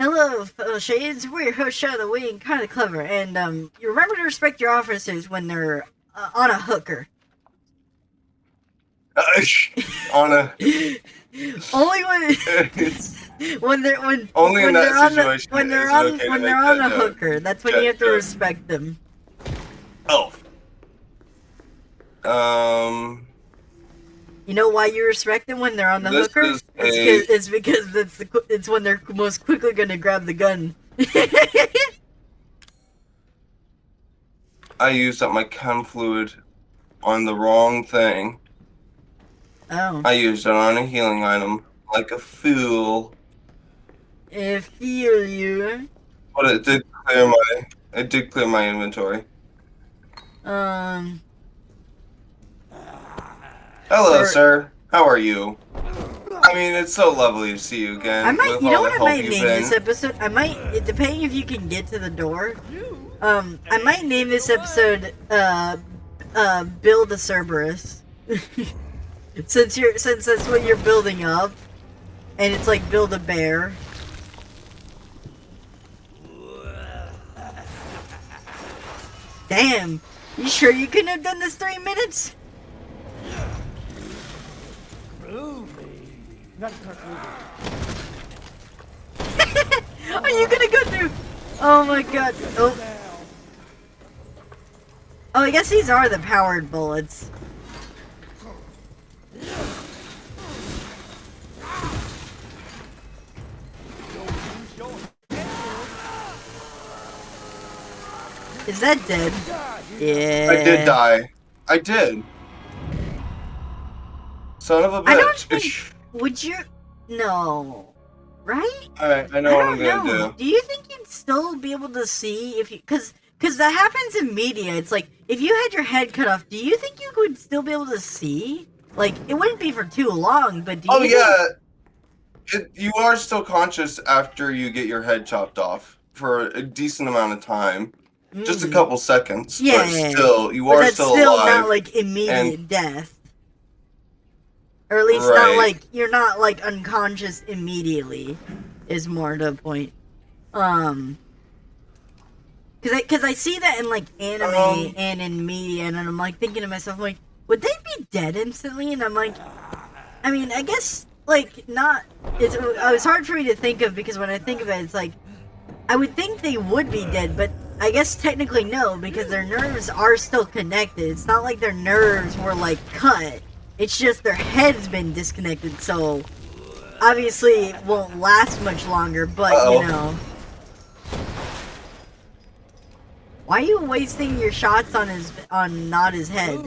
Hello, fellow Shades. We're your host, Shadow the Way, and kind of clever. And you remember to respect your officers when they're on a hooker. On a Only when it's when they're only when in that they're on situation when they're is it on okay to when make they're on that a joke. hooker. That's when you have to respect them. Oh. You know why you respect them when they're on the This hooker? is It's because it's when they're most quickly gonna grab the gun. I used up my chem fluid on the wrong thing. Oh. I used it on a healing item like a fool. I feel you. But it did clear my inventory. Hello, sir. How are you? I mean, it's so lovely to see you again. I might, with you know all the what I help might you've name been. this episode? I might, depending if you can get to the door, I might name this episode, Build a Cerberus. since that's what you're building up, and it's like build a bear. Damn, you sure you couldn't have done this 3 minutes? Are you gonna go through? Oh my god. Oh. Oh, I guess these are the powered bullets. Is that dead? Yeah. I did die. I did. Son of a bitch. I don't think. Would you? No. Right? Alright, I know what I'm gonna do. Do you think you'd still be able to see if you? Because that happens in media. It's like if you had your head cut off, do you think you would still be able to see? Like it wouldn't be for too long, but do you? You are still conscious after you get your head chopped off for a decent amount of time. Just a couple seconds, Yeah, but still, you are that's still alive. Not like immediate death. Or at least not like, you're not like unconscious immediately, is more to the point. Cause I see that in like anime and in media, and I'm like thinking to myself, like, would they be dead instantly? And I'm like, I mean, I guess, like, not, it's hard for me to think of, because when I think of it, it's like, I would think they would be dead, but I guess technically no, because their nerves are still connected. It's not like their nerves were like cut. It's just their head's been disconnected, so obviously it won't last much longer, but you know. Why are you wasting your shots on not his head?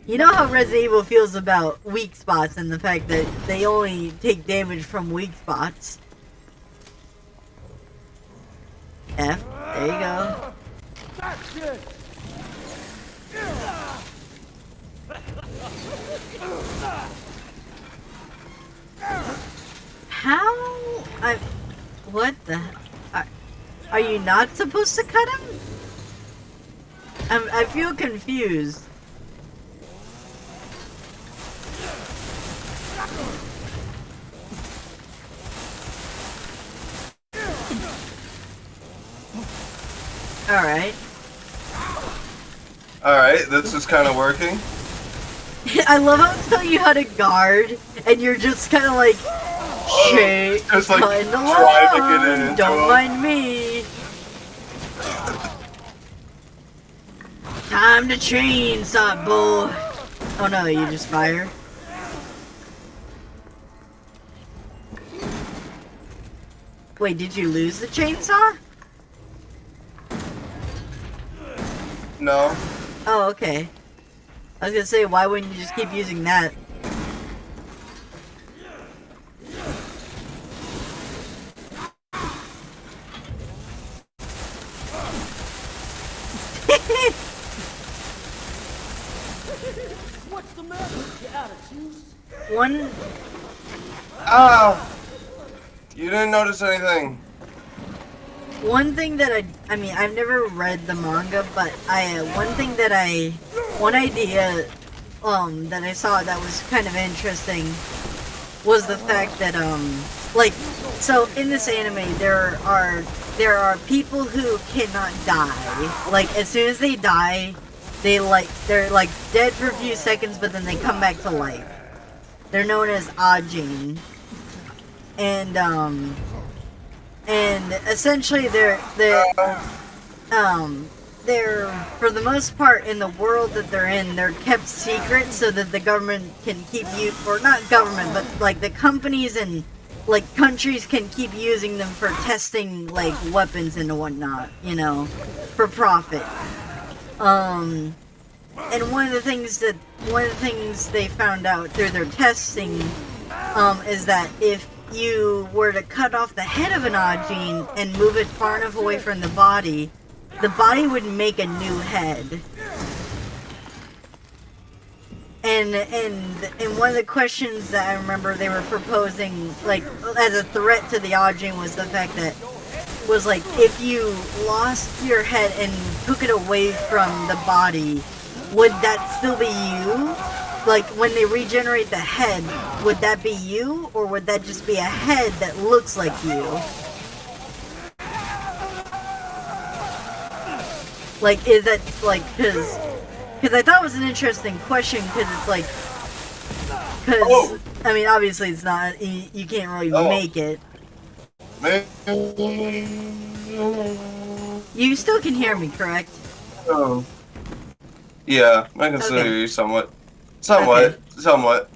You know how Resident Evil feels about weak spots and the fact that they only take damage from weak spots. F. There you go. How? What the? Are you not supposed to cut him? I feel confused. Alright. Alright, this is kind of working. I love how it's telling you how to guard, and you're just kind of like, shit, just like trying to get in. Don't mind me. Time to chainsaw, boy. Oh no, you just fire. Wait, did you lose the chainsaw? No. Oh, okay. I was gonna say, why wouldn't you just keep using that? What's the matter? You out of juice? One. Oh! You didn't notice anything. One thing that I mean, I've never read the manga, but one idea, that I saw that was kind of interesting was the fact that, like, so in this anime, there are people who cannot die. Like, as soon as they die, they're like dead for a few seconds, but then they come back to life. They're known as Ajin. And essentially they're for the most part in the world that they're in, they're kept secret so that the government can keep or not government, but like the companies and like countries can keep using them for testing like weapons and whatnot, you know, for profit. And one of the things they found out through their testing is that if you were to cut off the head of an Ajin and move it far enough away from the body would make a new head. And one of the questions that I remember they were proposing, like, as a threat to the Ajin was the fact that, was like, if you lost your head and took it away from the body, would that still be you? Like, when they regenerate the head, would that be you? Or would that just be a head that looks like you? Like, is that, like, because I thought it was an interesting question, because it's like, I mean, obviously it's not, you can't really make it. You still can hear me, correct? Yeah, I can still hear you somewhat. Okay. Somewhat.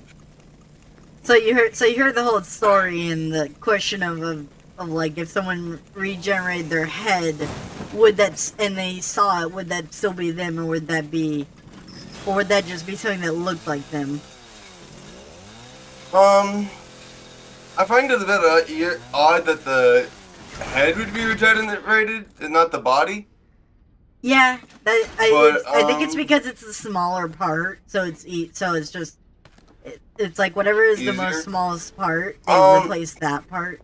So you heard the whole story and the question of like, if someone regenerated their head, and they saw it, would that still be them, or would that just be something that looked like them? I find it a bit odd that the head would be regenerated and not the body. Yeah, I think it's because it's the smaller part, so it's just it's like whatever is easier. The most smallest part, they replace that part.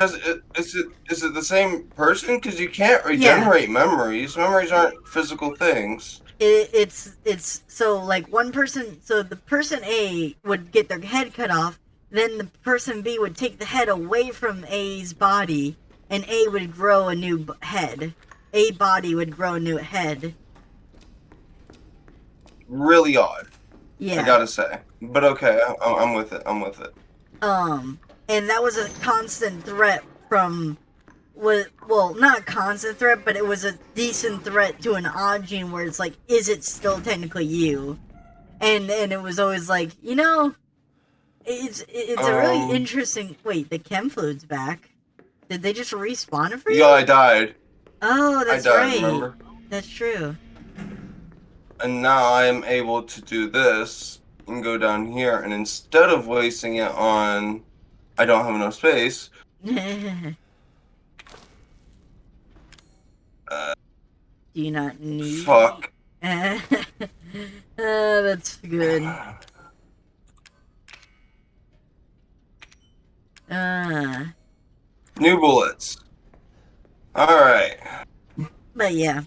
Is it the same person? Because you can't regenerate memories. Memories aren't physical things. It's so like so the person A would get their head cut off, then the person B would take the head away from A's body, and A would grow a new head. A body would grow a new head. Really odd. Yeah. I gotta say. But okay, I'm with it. And that was a constant threat from, well, not a constant threat, but it was a decent threat to an Ajin where it's like, is it still technically you? And it was always like, you know, it's a really interesting. Wait, the chem fluid's back. Did they just respawn it for you? Yeah, I died. Oh, that's I died, right. Remember? That's true. And now I am able to do this and go down here, and instead of wasting it on, I don't have enough space. Do you not need? Fuck. That's good. New bullets. Alright. But yeah.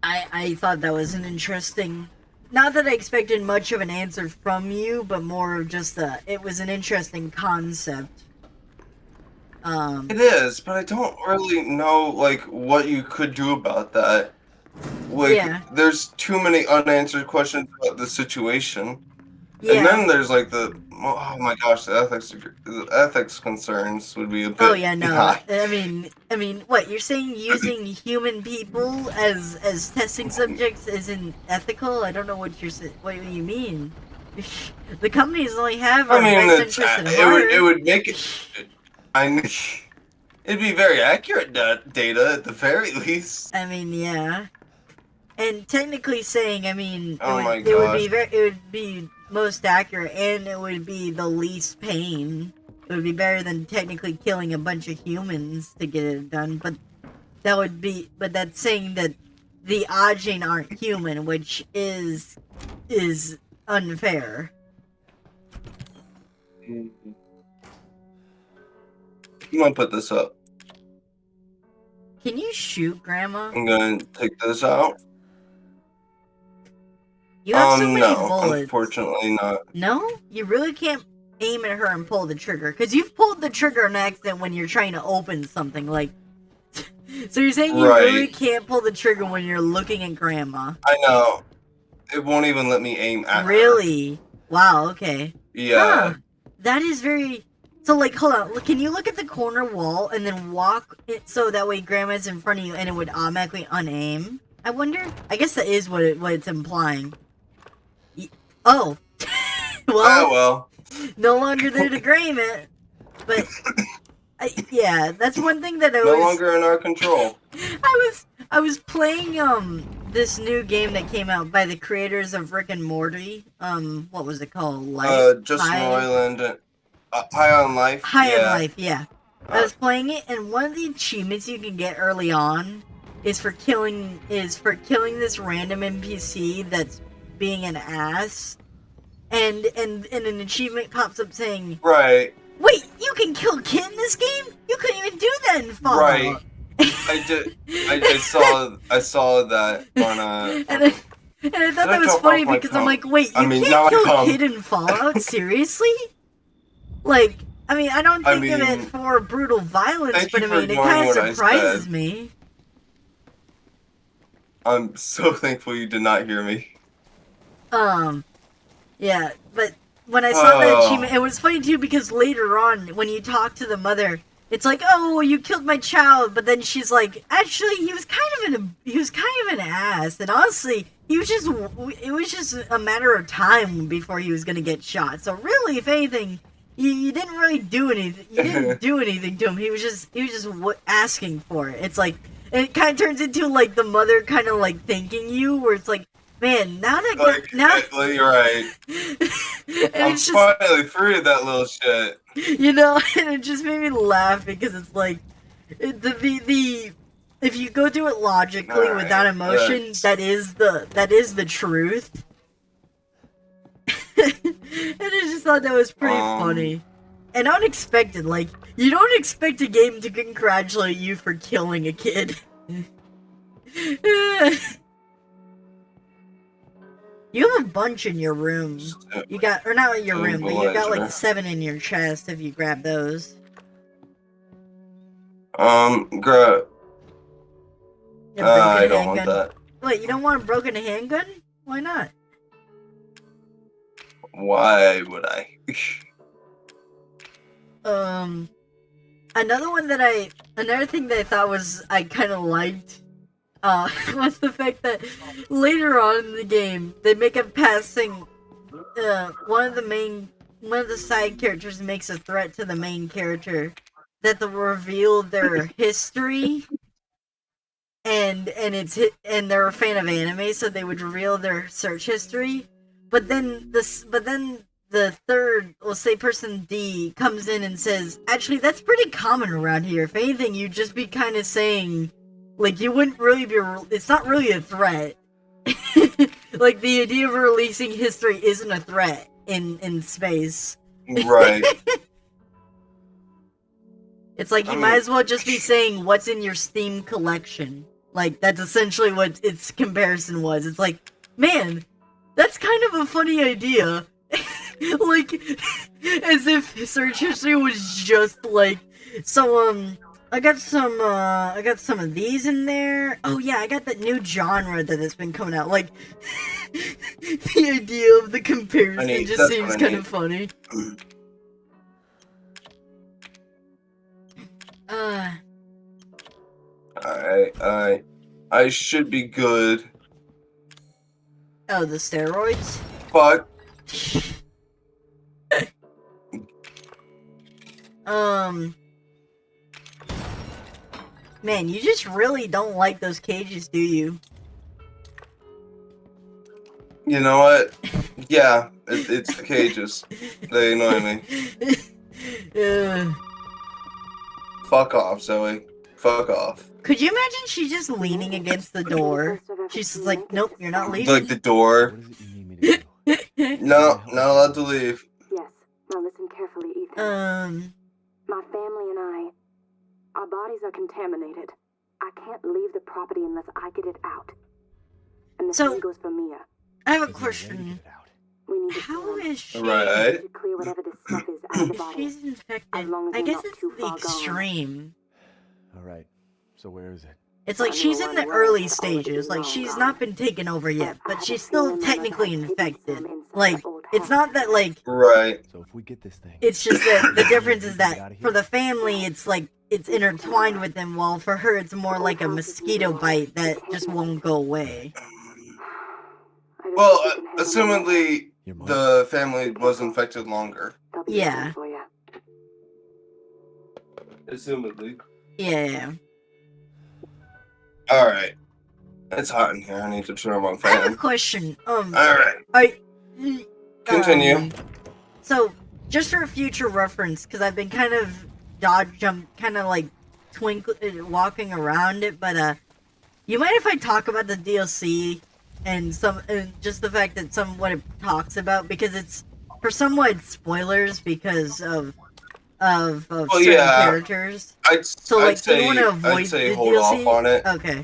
I thought that was an interesting... Not that I expected much of an answer from you, but more of just it was an interesting concept. It is, but I don't really know, like, what you could do about that. Like, there's too many unanswered questions about the situation. Yeah. And then there's, like, oh my gosh, the ethics concerns would be a bit... Oh, yeah, no. I mean, what, you're saying using human people as testing subjects isn't ethical? I don't know what you mean. The companies only have our best interest at heart. It would make it... it'd be very accurate data, at the very least. I mean, yeah. And technically saying, I mean, it would be most accurate, and it would be the least pain. It would be better than technically killing a bunch of humans to get it done, but that's saying that the Ajin aren't human, which is unfair. I'm gonna put this up. Can you shoot, Grandma? I'm gonna take this out. You have so many no, bullets. Unfortunately not. No? You really can't? aim at her and pull the trigger. Because you've pulled the trigger on accident when you're trying to open something, like... So you're saying you really can't pull the trigger when you're looking at Grandma? I know. It won't even let me aim at her. Really? Wow, okay. Yeah. Huh. That is very... So, like, hold on. Can you look at the corner wall and then walk it so that way Grandma's in front of you and it would automatically unaim? I wonder? I guess that is what it's implying. Oh. Well. No longer there to grame it. But, yeah, that's one thing that I was... No longer in our control. I was playing, this new game that came out by the creators of Rick and Morty. What was it called? Justin Roiland. High on Life. High on Life, yeah. I was playing it, and one of the achievements you can get early on is for killing this random NPC that's being an ass. And an achievement pops up saying, right. Wait, you can kill a kid in this game? You couldn't even do that in Fallout. Right. I did. I saw that on and I thought that was funny because I'm like, wait, you can't kill a kid in Fallout? Seriously? Like, I mean, I don't think of it for brutal violence, but I mean, it kind of surprises me. I'm so thankful you did not hear me. Yeah, but when I saw that achievement, it was funny too because later on, when you talk to the mother, it's like, oh, you killed my child, but then she's like, actually, he was kind of an ass, and honestly, it was just a matter of time before he was gonna get shot. So really, if anything, you didn't really do anything. You didn't do anything to him. He was just asking for it. It's like, it kind of turns into like the mother kind of like thanking you, where it's like, man, now that you're right. I'm finally free of that little shit. You know, and it just made me laugh because it's like the if you go do it logically without emotion, that is the truth. And I just thought that was pretty funny and unexpected. Like, you don't expect a game to congratulate you for killing a kid. You have a bunch in your room. You got, or not in your room, but you got like 7 in your chest if you grab those. Grab. I don't want that. Wait, you don't want a broken handgun? Why not? Why would I? Another thing that I thought I kind of liked, was the fact that later on in the game, they make a passing, one of the side characters makes a threat to the main character that they'll reveal their history, and they're a fan of anime, so they would reveal their search history, but then the third, let's say person D, comes in and says, actually, that's pretty common around here. If anything, you'd just be kind of saying, like, you wouldn't really be, it's not really a threat. Like, the idea of releasing history isn't a threat in space. Right. It's like, you might as well just be saying what's in your Steam collection. Like, that's essentially what its comparison was. It's like, man, that's kind of a funny idea. Like, as if search history was just like, so, I got some of these in there. Oh yeah, I got that new genre that's been coming out. Like, the idea of the comparison just seems kind of funny. I should be good. Oh, the steroids? Fuck. Man, you just really don't like those cages, do you? You know what? Yeah, it's the cages. They annoy me. Fuck off, Zoe. Fuck off. Could you imagine she's just leaning against the door? She's just like, nope, you're not leaving. Like the door. No, not allowed to leave. Yes. Now listen carefully, Ethan. My family and I, our bodies are contaminated. I can't leave the property unless I get it out. And the same goes for Mia. I have a question. We need to how see him. is she? Right. To clear whatever this stuff is out of the If body. she's infected, As long as I we're guess not it's too the far gone. extreme. All right. So where is it? It's like she's in the early stages. Like she's not been taken over yet, but she's still technically infected. Like it's not that like Right. So if we get this thing, it's just that the difference is that for the family it's like it's intertwined with them, while for her it's more like a mosquito bite that just won't go away. Well, assumedly the family was infected longer. Yeah. Assumedly. Yeah. Alright. It's hot in here. I need to turn on my I have a fan. question. Alright. Continue. So, just for future reference, because I've been kind of walking around it, but you mind if I talk about the DLC and just the fact that what it talks about, because it's for somewhat spoilers because of certain characters. I'd say hold DLC? off on it. Okay.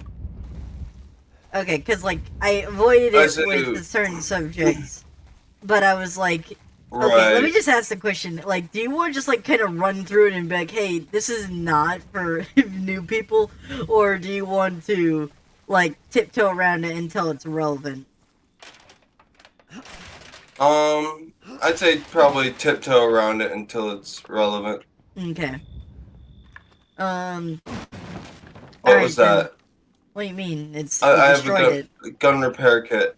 Okay, because, like, I avoided it with certain subjects, but I was like, okay, let me just ask the question. Like, do you want to just, like, kind of run through it and be like, hey, this is not for new people, or do you want to, like, tiptoe around it until it's relevant? I'd say probably tiptoe around it until it's relevant. Okay. What then. was that? What do you mean? I have a gun repair kit.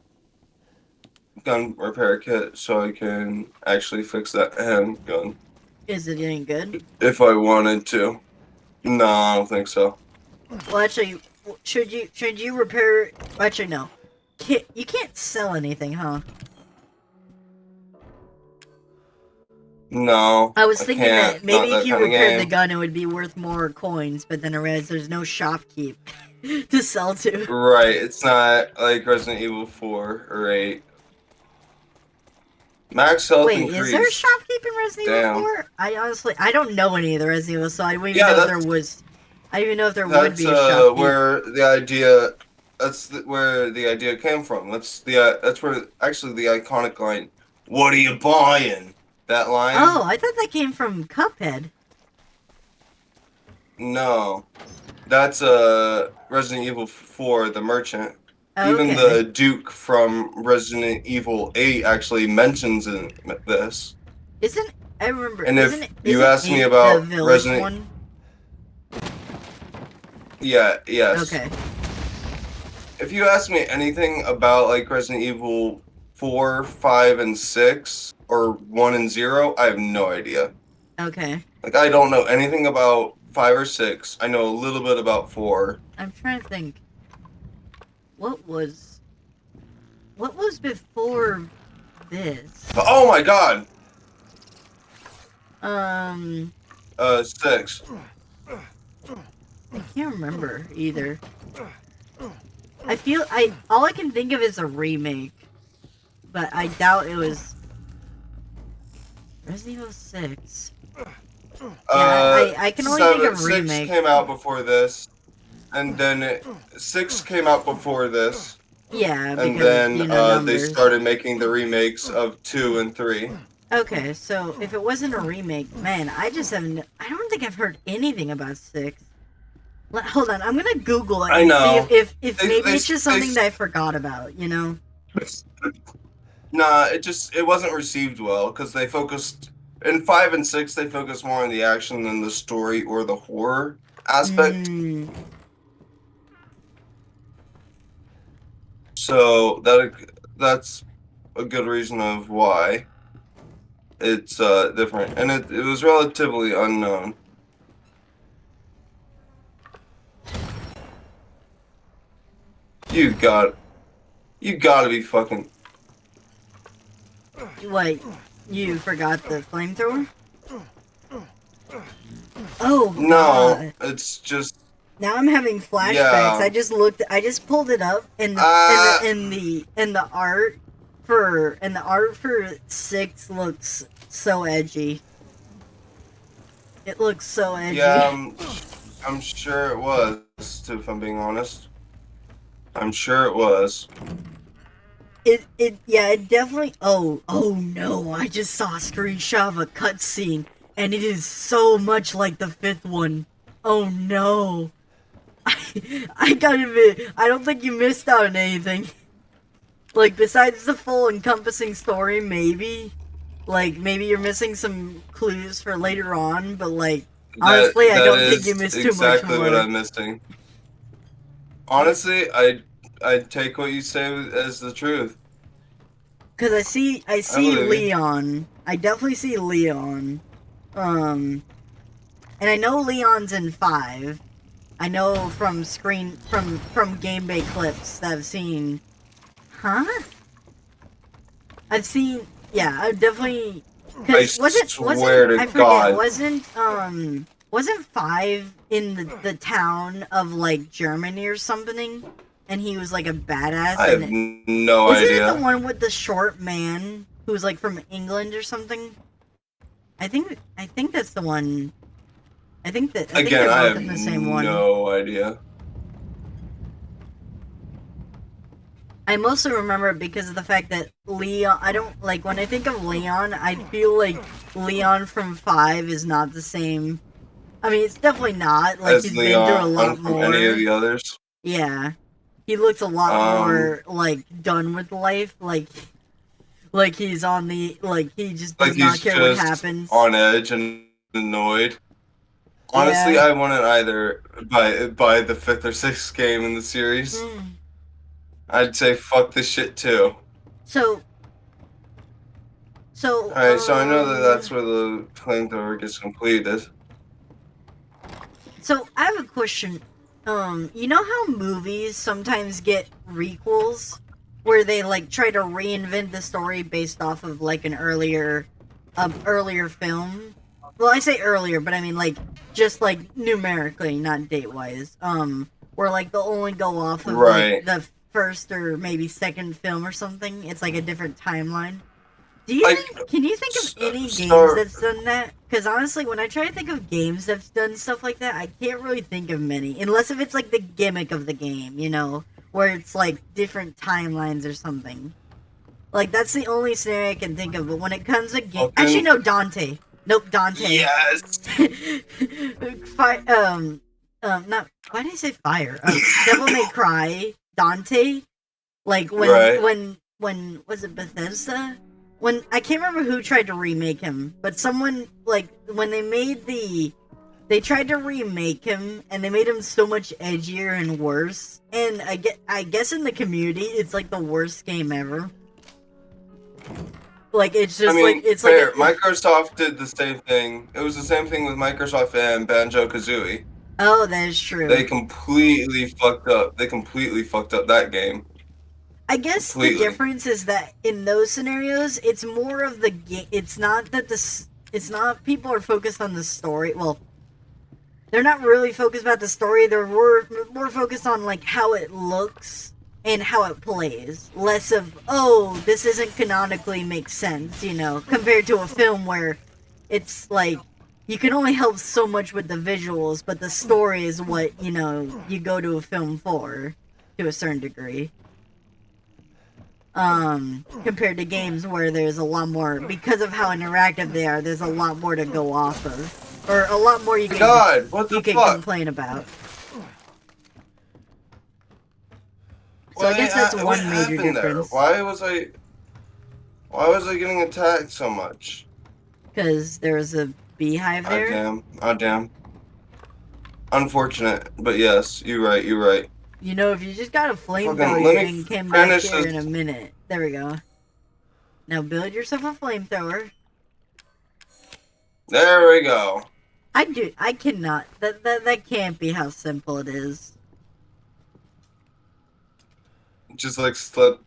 Gun repair kit, so I can actually fix that handgun. Is it any good? If I wanted to. No, I don't think so. Well, actually, should you repair? Actually, no. You can't sell anything, huh? No. I was thinking that maybe if you repaired the game. gun, it would be worth more coins, but then I realized there's no shopkeep to sell to. Right, it's not like Resident Evil 4 or 8. Max health Wait, increase. is there shopkeep in Resident Evil 4? I don't know any of the Resident Evil, so I don't even know if there was. I don't even know if there would be a shopkeep. Where the idea came from. That's where actually the iconic line, "What are you buying?" That line. Oh, I thought that came from Cuphead. No, that's Resident Evil 4, the merchant. Oh, Even okay. the Duke from Resident Evil 8 actually mentions in this. I remember. And if you ask me about Resident, one? yes. Okay. If you ask me anything about like Resident Evil 4, 5, and 6, or 1 and 0, I have no idea. Okay. Like I don't know anything about 5 or 6. I know a little bit about 4. I'm trying to think. What was before this? But, oh my god! 6. I can't remember either. All I can think of is a remake, but I doubt it was Resident Evil 6. Yeah, I can only think of remake. 6 came out before this, and then 6 came out before this. Yeah, because, and then they numbers. started making the remakes of 2 and 3. Okay, so if it wasn't a remake, man, I don't think I've heard anything about 6. Hold on, I'm gonna Google it and see if maybe it's just something that I forgot about, you know? Nah, it wasn't received well, because they focused, in 5 and 6, they focused more on the action than the story or the horror aspect. So, that's a good reason of why it's different. And it was relatively unknown. You gotta be fucking... What? You forgot the flamethrower? Oh, no, God. it's just... Now I'm having flashbacks. Yeah. I just pulled it up, and the art for 6 looks so edgy. It looks so edgy. Yeah, I'm sure it was, if I'm being honest. I'm sure it was. it definitely. Oh no! I just saw a screenshot of a cutscene, and it is so much like the fifth one. Oh no! I gotta admit, I don't think you missed out on anything. Like, besides the full encompassing story, maybe. Like, maybe you're missing some clues for later on, but like, honestly, I don't think you missed too much exactly more. what I'm missing. Honestly, I take what you say as the truth. Cause I see believe you. Leon. I definitely see Leon. And I know Leon's in 5. I know from game bay clips that I've seen. Huh? I've seen. Yeah, I've definitely. I swear to God. Wasn't 5 in the town of like Germany or something? And he was like a badass. I have no idea. Isn't it the one with the short man who's like from England or something? I think that's the one. I think they're both in the same one. No idea. I mostly remember it because of the fact that Leon. I don't like when I think of Leon. I feel like Leon from 5 is not the same. I mean, it's definitely not. Like, he's been through a lot more. Any of the others? Yeah, he looks a lot more like done with life. Like he's on the he just does not care what happens. On edge and annoyed. Honestly, yeah. I wouldn't either by the 5th or 6th game in the series. I'd say fuck this shit too. So. Alright, so I know that's where the flamethrower gets completed. So I have a question. You know how movies sometimes get requels, where they like try to reinvent the story based off of like an earlier film? Well, I say earlier, but I mean like just like numerically, not date wise. Where like they'll only go off of like, the first or maybe second film or something. It's like a different timeline. Can you think of any games that's done that? Because honestly, when I try to think of games that's done stuff like that, I can't really think of many. Unless if it's like the gimmick of the game, you know? Where it's like different timelines or something. Like, that's the only scenario I can think of. But when it comes to game... Actually, no, Dante. Nope, Dante. Yes! Not... Why did I say fire? Devil May Cry, Dante. Like, when was it Bethesda? When I can't remember who tried to remake him, but someone like when they tried to remake him and they made him so much edgier and worse. And I guess in the community it's like the worst game ever. Like it's just fair. Microsoft did the same thing. It was the same thing with Microsoft and Banjo-Kazooie. Oh, that is true. They completely fucked up. They completely fucked up that game. I guess the difference is that in those scenarios, it's more of the game. It's not that it's not people are focused on the story. Well, they're not really focused about the story. They're more focused on like how it looks and how it plays. Less of, oh, this isn't canonically makes sense, you know, compared to a film where it's like you can only help so much with the visuals, but the story is what, you know, you go to a film for to a certain degree. Compared to games where there's a lot more, because of how interactive they are, there's a lot more to go off of. Or a lot more you can, complain about. So I guess that's one major difference. Why was I getting attacked so much? Because there was a beehive there? Oh damn. Unfortunate, but yes, you're right. You know, if you just got a flamethrower and came back here in a minute. There we go. Now build yourself a flamethrower. There we go. I cannot. That can't be how simple it is. Just like step.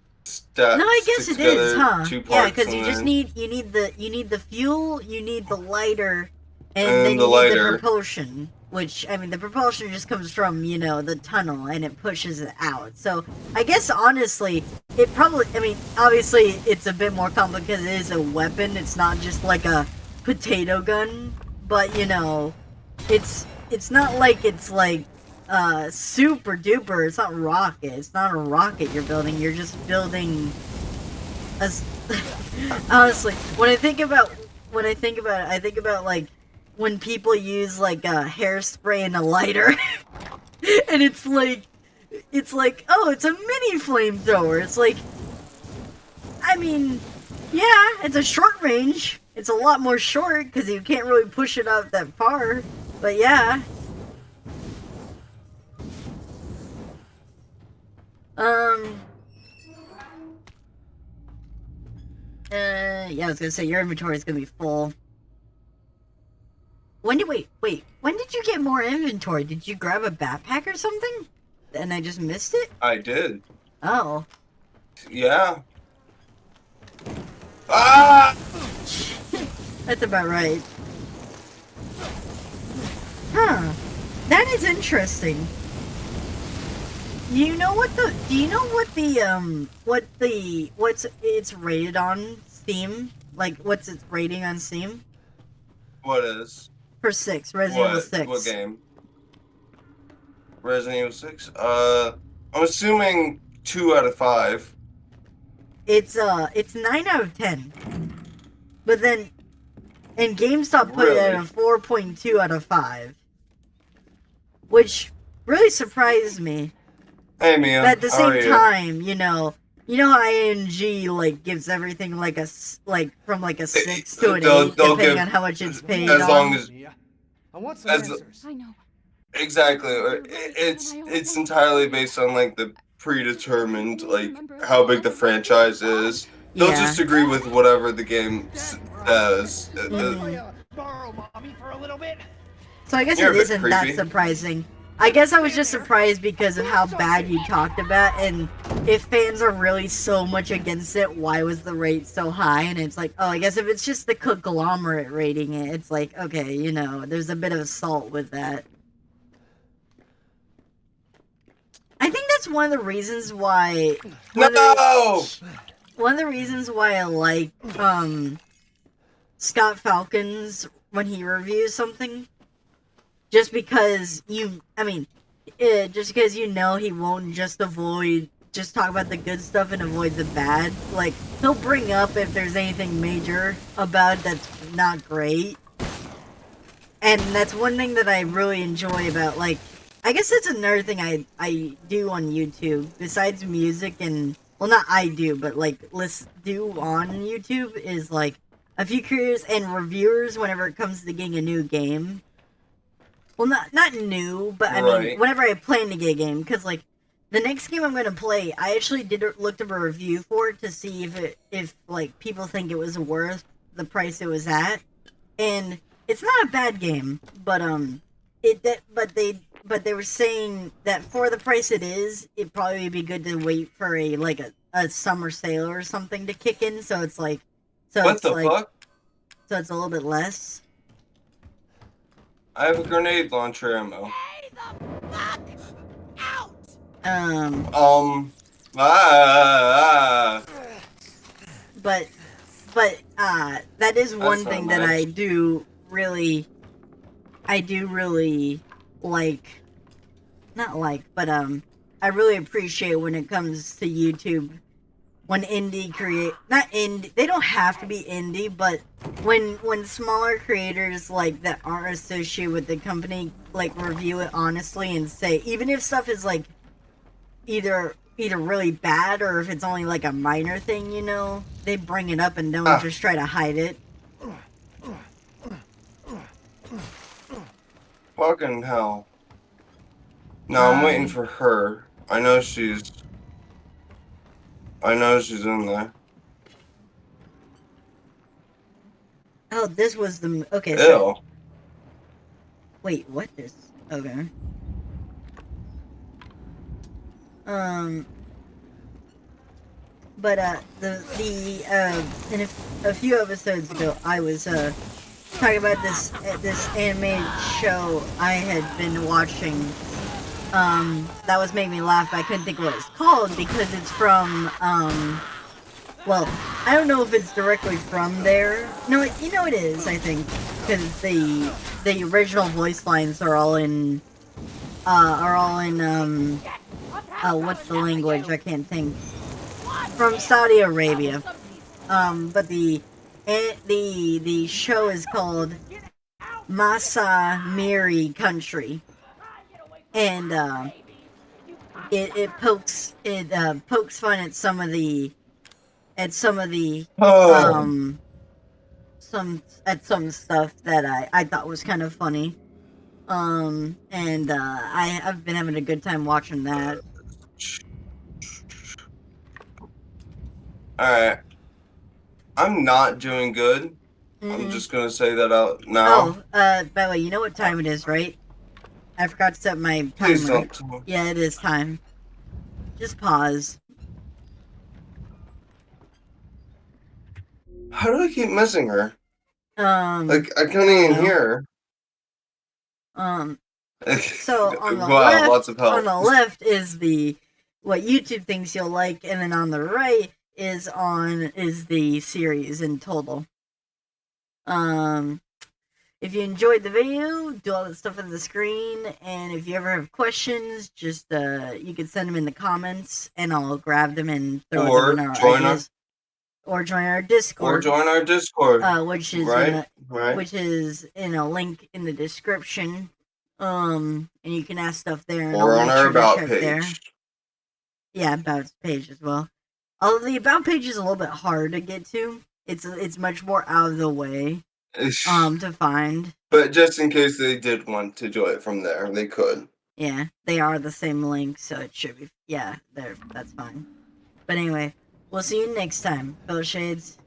No, I guess it is, huh? Yeah, because you just need the fuel, you need the lighter, and then you need the propulsion. Which, I mean, the propulsion just comes from, you know, the tunnel, and it pushes it out. So, I guess, honestly, it probably, I mean, obviously, it's a bit more complicated. It is a weapon. It's not just, like, a potato gun. But, you know, it's not like it's, like, super duper. It's not rocket. It's not a rocket you're building. You're just building as honestly, when I think about it, I think about like when people use like a hairspray and a lighter, and it's like, oh, it's a mini flamethrower. It's like, I mean, yeah, it's a short range. It's a lot more short because you can't really push it out that far. But yeah. Yeah, I was gonna say your inventory is gonna be full. When did wait? When did you get more inventory? Did you grab a backpack or something? And I just missed it? I did. Oh. Yeah. Ah! That's about right. Huh. That is interesting. Do you know what what's it's rated on Steam? Like, what's its rating on Steam? What is? For 6, Resident Evil 6. What game? Resident Evil 6? I'm assuming 2 out of 5. It's 9 out of 10. But then, and GameStop put it at a 4.2 out of 5. Which really surprised me. Hey, Mia. But at the same time, you know how ING like gives everything like from like a 6 to an 8, depending on how much it's paid. As long as I want some answers. I know. exactly, it's entirely based on like the predetermined like how big the franchise is. They'll just agree with whatever the game says. Borrow mommy for a little bit. So I guess it isn't that surprising. I guess I was just surprised because of how bad you talked about, and if fans are really so much against it, why was the rate so high? And it's like, oh, I guess if it's just the conglomerate rating it, it's like, okay, you know, there's a bit of salt with that. I think that's one of the reasons why... One of the reasons why I like, Scott Falcon's when he reviews something. Just because just because you know he won't just talk about the good stuff and avoid the bad. Like, he'll bring up if there's anything major about it that's not great. And that's one thing that I really enjoy about, like, I guess that's another thing I do on YouTube, besides music and, well, not I do, but, like, do on YouTube, is, like, a few creators and reviewers whenever it comes to getting a new game. Well, not new, but I mean, whenever I plan to get a game, because, like, the next game I'm going to play, I actually looked up a review for it to see if like, people think it was worth the price it was at, and it's not a bad game, but, but they were saying that for the price it is, it'd probably be good to wait for a summer sale or something to kick in, so it's like, fuck? So it's a little bit less. I have a grenade launcher ammo. Stay the fuck out! But that is one thing that I do really like, not like, but I really appreciate when it comes to YouTube, when they don't have to be indie, but when smaller creators like that aren't associated with the company like review it honestly and say, even if stuff is like either really bad or if it's only like a minor thing, you know, they bring it up and don't just try to hide it. Fucking hell. No, I'm waiting for her. I know she's in there. Oh, this was the... Okay, so... Wait, what is... Okay. But, in a few episodes ago, I was, talking about this animated show I had been watching, that was making me laugh, but I couldn't think what it's called, because it's from, well, I don't know if it's directly from there. No, you know it is, I think, because the original voice lines are all in, what's the language? I can't think. From Saudi Arabia. but the show is called Masa Miri Country, and it pokes fun at some of the Oh, some stuff that I thought was kind of funny. And I've been having a good time watching that. alright. I'm not doing good. I'm Mm-hmm. just gonna say that out now. Oh, by the way, you know what time it is, right? I forgot to set my Please timer. don't tell me. Yeah, it is time. Just pause. How do I keep missing her? Like, I I can't don't even know. hear So her. Wow, lots of on help. the left is what YouTube thinks you'll like, and then on the right is the series in total. If you enjoyed the video, do all that stuff on the screen, and if you ever have questions, just you can send them in the comments, and I'll grab them and throw them in our ideas. Or join our Discord. Which is right. which is in a link in the description. And you can ask stuff there, and Or I'll on make our sure about to check page. there. Yeah, about page as well. Although the about page is a little bit hard to get to. It's much more out of the way to find. But just in case they did want to do it from there, they could. Yeah, they are the same link, so it should be. Yeah, that's fine. But anyway, we'll see you next time, Bill Shades.